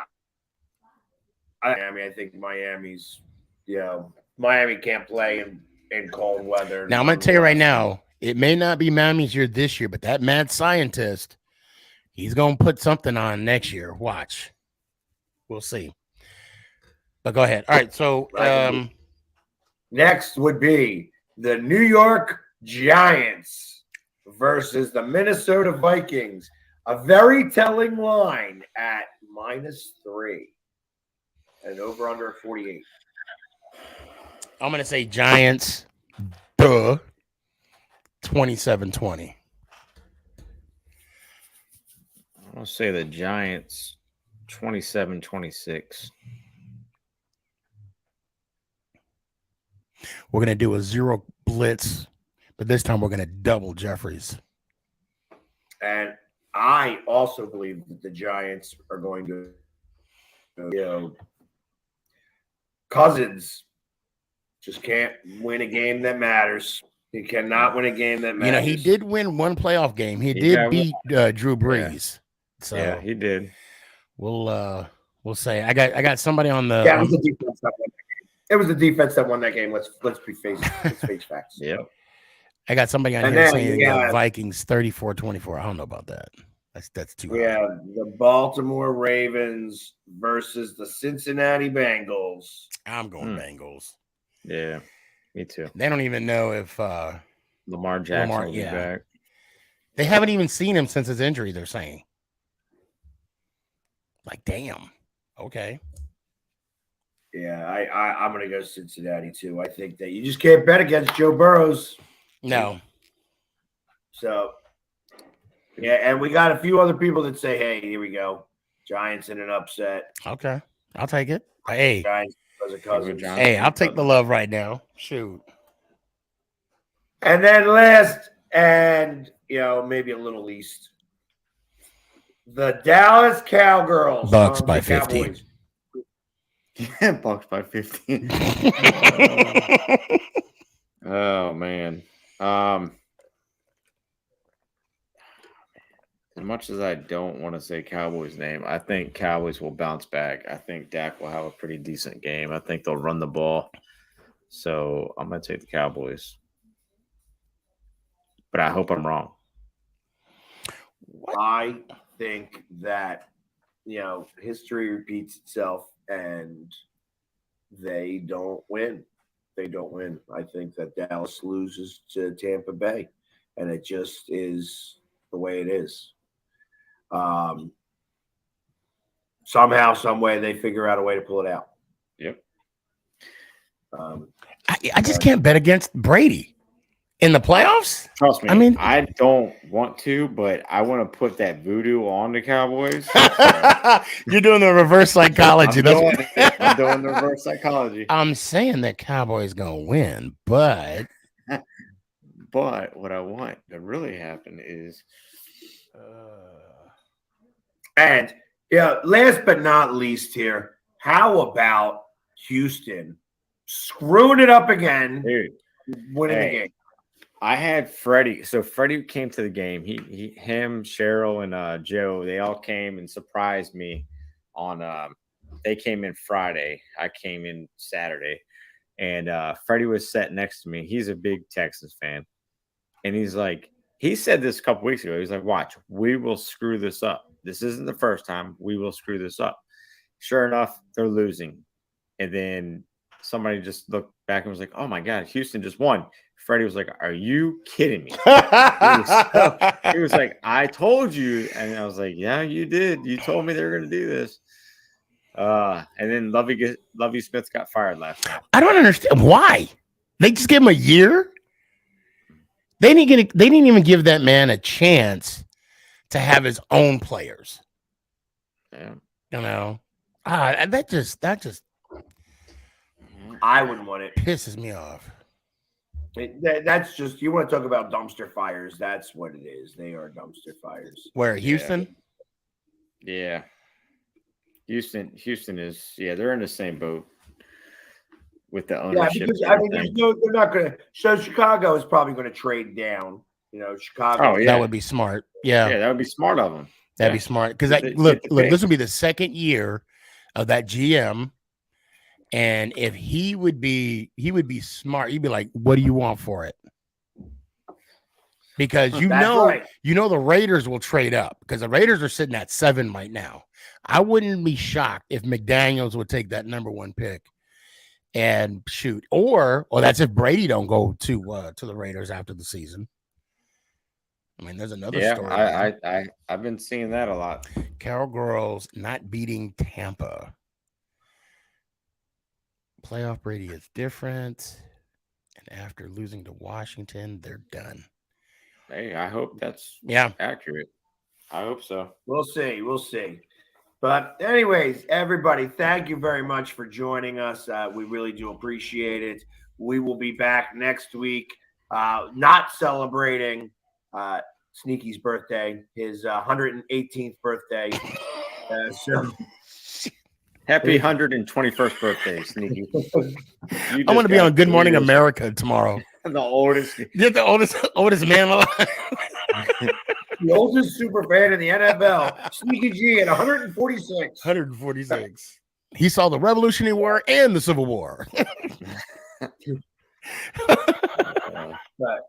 I think Miami's, Miami can't play in cold weather. Now, I'm going to tell you right now, it may not be Miami's year this year, but that mad scientist, he's going to put something on next year. Watch. We'll see. But go ahead. All right. So next would be the New York Giants versus the Minnesota Vikings. A very telling line at -3 and over under 48. I'm going to say Giants, 27-20. I'm going to say the Giants, 27-26. We're going to do a 0 blitz, but this time we're going to double Jeffries. And I also believe that the Giants are going to, Cousins just can't win a game that matters. He cannot win a game that matters. He did win one playoff game. He did beat Drew Brees. Yeah. So yeah, he did. We'll say I got somebody on the. Yeah, it was the defense that won that game. It was the defense that won that game. Let's face facts. Yeah. I got somebody on here saying Vikings 34-24. I don't know about that. That's too high. Yeah, the Baltimore Ravens versus the Cincinnati Bengals. I'm going Bengals. Yeah, me too. They don't even know if Lamar Jackson will be back. They haven't even seen him since his injury, they're saying. Like, damn. Okay. Yeah, I'm going to go Cincinnati, too. I think that you just can't bet against Joe Burrows. No. So, yeah, and we got a few other people that say, hey, here we go. Giants in an upset. Okay. I'll take it. Hey. Giants because of Cousins. Hey, I'll take the love right now. Shoot. And then last, and, maybe a little least, the Dallas Cowgirls. Bucks by 15. Yeah, Bucks by 15. Oh, man. As much as I don't want to say Cowboys' name, I think Cowboys will bounce back. I think Dak will have a pretty decent game. I think they'll run the ball. So I'm going to take the Cowboys. But I hope I'm wrong. I think that, history repeats itself and they don't win. They don't win. I think that Dallas loses to Tampa Bay, and it just is the way it is. Somehow, some way, they figure out a way to pull it out. Yep. I just can't bet against Brady in the playoffs. Trust me. I don't want to, but I want to put that voodoo on the Cowboys. You're doing the reverse psychology. I'm doing the reverse psychology. I'm saying that Cowboys gonna win, but what I want to really happen is, and last but not least here, how about Houston screwing it up again, dude, winning the game? I had Freddie. So Freddie came to the game. Him, Cheryl, and Joe, they all came and surprised me on they came in Friday. I came in Saturday. And Freddie was sat next to me. He's a big Texans fan. And he's like, he said this a couple weeks ago. He's like, watch, we will screw this up. This isn't the first time. We will screw this up. Sure enough, they're losing. And then somebody just looked back and was like, oh my God, Houston just won. Freddie was like, "Are you kidding me?" He was like, "I told you," and I was like, "Yeah, you did. You told me they were going to do this." And then Lovey Smith got fired last night. I don't understand why. They just gave him a year. They didn't even give that man a chance to have his own players. Yeah. You know, that just I wouldn't want it. pisses me off. That's just, you want to talk about dumpster fires. That's what it is. They are dumpster fires. Where, Houston? Yeah. Houston is, they're in the same boat with the ownership. Yeah, because they're not going to. So Chicago is probably going to trade down. You know, Chicago. Oh, yeah. That would be smart. Yeah, that would be smart of them. That'd be smart because look, this would be the second year of that GM, and if he would be smart. He'd be like, "What do you want for it?" Because you know the Raiders will trade up because the Raiders are sitting at 7 right now. I wouldn't be shocked if McDaniels would take that number 1 pick and shoot, or that's if Brady don't go to the Raiders after the season. I mean, there's another story. I've been seeing that a lot. Carol Girls not beating Tampa. Playoff Brady is different, and after losing to Washington, they're done. Hey, I hope that's accurate. I hope so. We'll see. But anyways, everybody, thank you very much for joining us. We really do appreciate it. We will be back next week, not celebrating Sneaky's birthday, his 118th birthday. So happy 121st birthday, Sneaky. I'm going to be on Good Morning America tomorrow. The oldest. You're the oldest man alive. The oldest super fan in the NFL, Sneaky G at 146. 146. He saw the Revolutionary War and the Civil War. But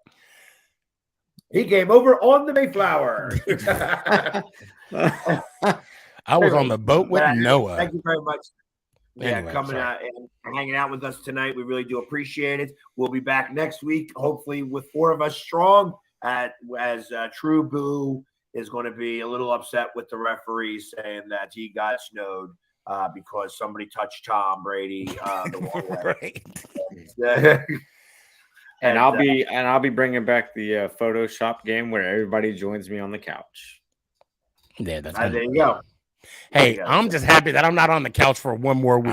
he came over on the Mayflower. I was on the boat with Noah. Thank you very much. Anyway, coming out and hanging out with us tonight. We really do appreciate it. We'll be back next week, hopefully with 4 of us strong. As True Boo is going to be a little upset with the referee saying that he got snowed because somebody touched Tom Brady the wrong way. And I'll be bringing back the Photoshop game where everybody joins me on the couch. Yeah, that's there you go. Hey, I'm just happy that I'm not on the couch for 1 more week.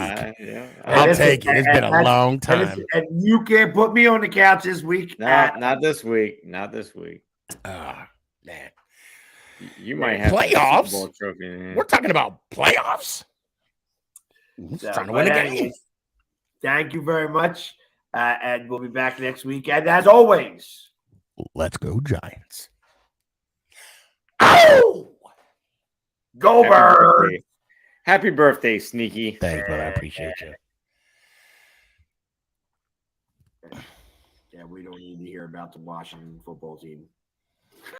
I'll take it. It's been a long time. And you can't put me on the couch this week. Not this week. Not this week. Man. You might have playoffs. Super Bowl trophy. We're talking about playoffs. Trying to win a game. Thank you very much. And we'll be back next week. And as always, let's go Giants. Oh! Go Birds! Happy birthday, Sneaky. Thanks, brother. I appreciate you. Yeah, we don't need to hear about the Washington football team.